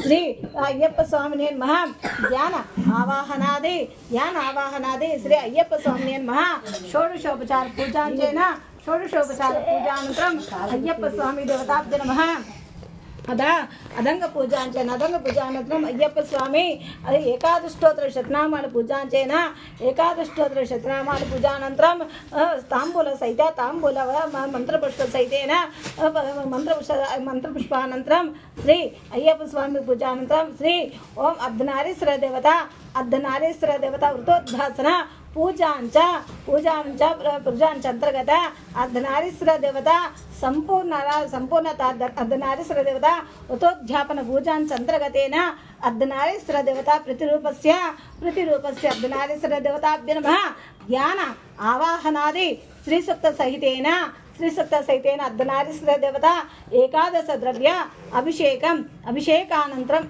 శ్రీ అయ్యప్ప స్వామినే నమః ధ్యాన ఆవాహనాది శ్రీ అయ్యప్ప స్వామినే నమః షోడశోపచార పూజాంచేన షోడశోపచార పూజానంతరం అయ్యప్ప స్వామి దేవతాభ్యో నమః అదంగ పూజానంతరం అయ్యప్ప స్వామి అది ఏకాదశోత్తర శతనామాల పూజాంచేన ఏకాదశోత్తర శతనామాల పూజానంతరం తాంబూల సహిత తాంబూల మంత్రపుష్ప సహితేన మంత్రపుష్పానంతరం శ్రీ అయ్యప్ప స్వామి పూజానంతరం శ్రీ ఓం అర్ధనారీశ్వర దేవత వృతోద్భాసన పూజాంచ అంతర్గత అర్ధనారీశ్వర దేవత సంపూర్ణత అర్ధనారీశ్వర దేవత ఉతోధ్యాపన పూజాంచ అంతర్గతేన అర్ధనారీశ్వర దేవత ప్రతిరూపస్య అర్ధనారీశ్వర దేవతాభ్యో నమః ధ్యాన ఆవాహనాది శ్రీసూక్త సహితేన అర్ధనారీశ్వర దేవత ఏకాదశ ద్రవ్య అభిషేకానంతరం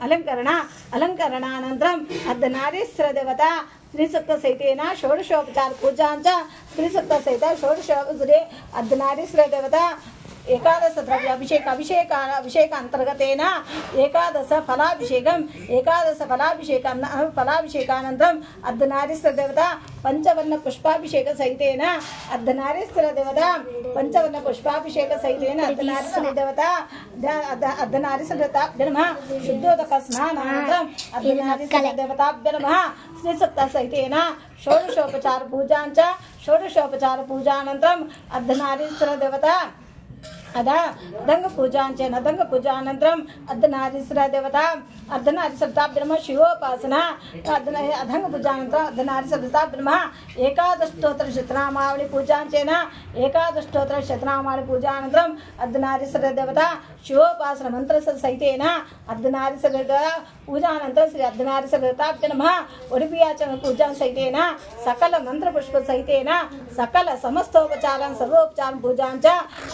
అలంకరణానంతరం అర్ధనారీశ్వర దేవత శ్రీసూక్త సహితేన షోడశోపచార పూజాంచ శ్రీసూక్త సహిత శ్రీ అర్ధనారీశ్వర దేవత ఏకాదశ ద్రవ్య అభిషేక అంతర్గతేన ఏకాదశ ఫలాభిషేకానంతరం అర్ధనారీశ్వర దేవత పంచవర్ణ పుష్పాభిషేక సహితేన అర్ధనారీశ్వర దేవత అర్ధనారీశ్వర దేవతాభ్యో నమః శుద్ధోదక స్నానానంతరం అర్ధనారీశ్వర దేవతాభ్యో నమః శ్రీసూక్త సహితేన షోడశోపచార పూజానంతరం అర్ధనారీశ్వర దేవత అదంగ పూజానంతరం అర్ధనారీశ్వర దేవత అర్ధనారీశ్వరతాభ్యో నమః శివోపాసన అదంగ పూజానంతరం అర్ధనారీశ్వర దేవతాభ్యో నమః ఏకాదశోత్తర శతనామావళి పూజానంతరం అర్ధనారీశ్వర దేవత శివోపాసన మంత్ర సహితేన అర్ధనారీశ్వర దేవత పూజానంతరం శ్రీ అర్ధనారీశ్వర దేవతాభ్యో నమః ఒడిపియాచన పూజా సహితేన సకల మంత్రపుష్ప సహితేన సకల సమస్తోపచారం సర్వోపచారం పూజాంచ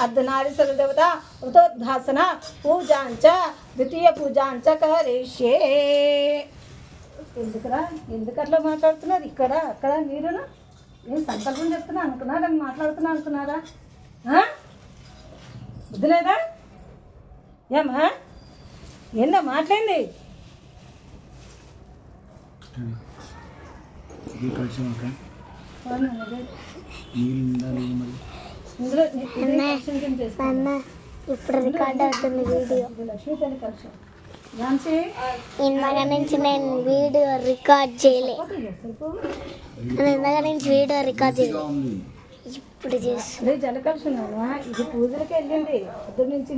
అర్ధనారీశ్వర దేవత వృతోద్భాసన పూజాంచ ద్వితీయ పూజాంచ కరిష్యే. ఎందుకట్లా మాట్లాడుతున్నారు? అక్కడ మీరునా నేను సంకల్పం చెప్తున్నా అనుకున్నారా? మాట్లాడుతున్నా అనుకున్నారా? బుద్ధి లేదా? ఏమా ఏందా మాట్లాడింది? ఇప్పుడు రికార్డ్ అవుతుంది వీడియో. ఇందాక నుంచి నేను వీడియో రికార్డ్ చేయలే. ఇప్పుడు చేస్తాను. జలకలుషున్నావా? ఇది పూజలకి వెళ్ళింది పొద్దు నుంచి.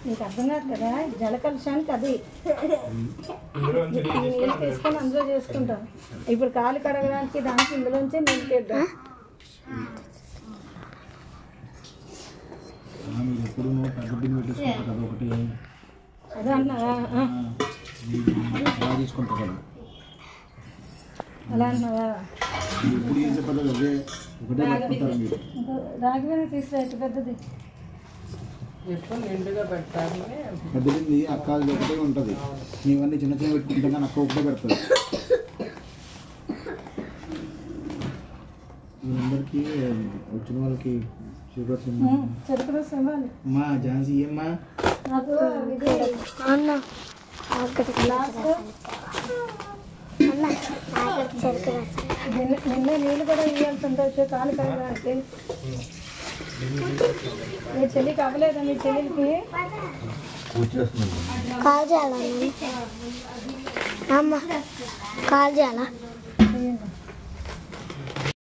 నీకు అర్థం కాదు కదా, జలకలుషానికి అది నీళ్ళు తీసుకొని అందులో చేసుకుంటాం. ఇప్పుడు కాలు కడగడానికి దానికి ఇందులోంచి నీళ్ళు తీద్దాం. అదే అన్నావా? అలా అన్నావా? రాగి మీద తీసుకురా పెద్దది. పెద్దది అక్కాది ఒకటే ఉంటుంది. నీవన్నీ చిన్న చిన్న పెట్టుకుంటే కానీ అక్క ఒకటే పెడుతుంది. అందరికి వచ్చిన వాళ్ళకి మా ఝాన్సీ ఏమ్మా నిన్న నీళ్ళు కూడా ఇవ్వాల్సి ఉంటుంది కాలు కడగడానికి. మీ చెల్లికి అవ్వలేదా? మీ చెల్లికి కాల్ చేయాలా? కాల్ చేయాలా?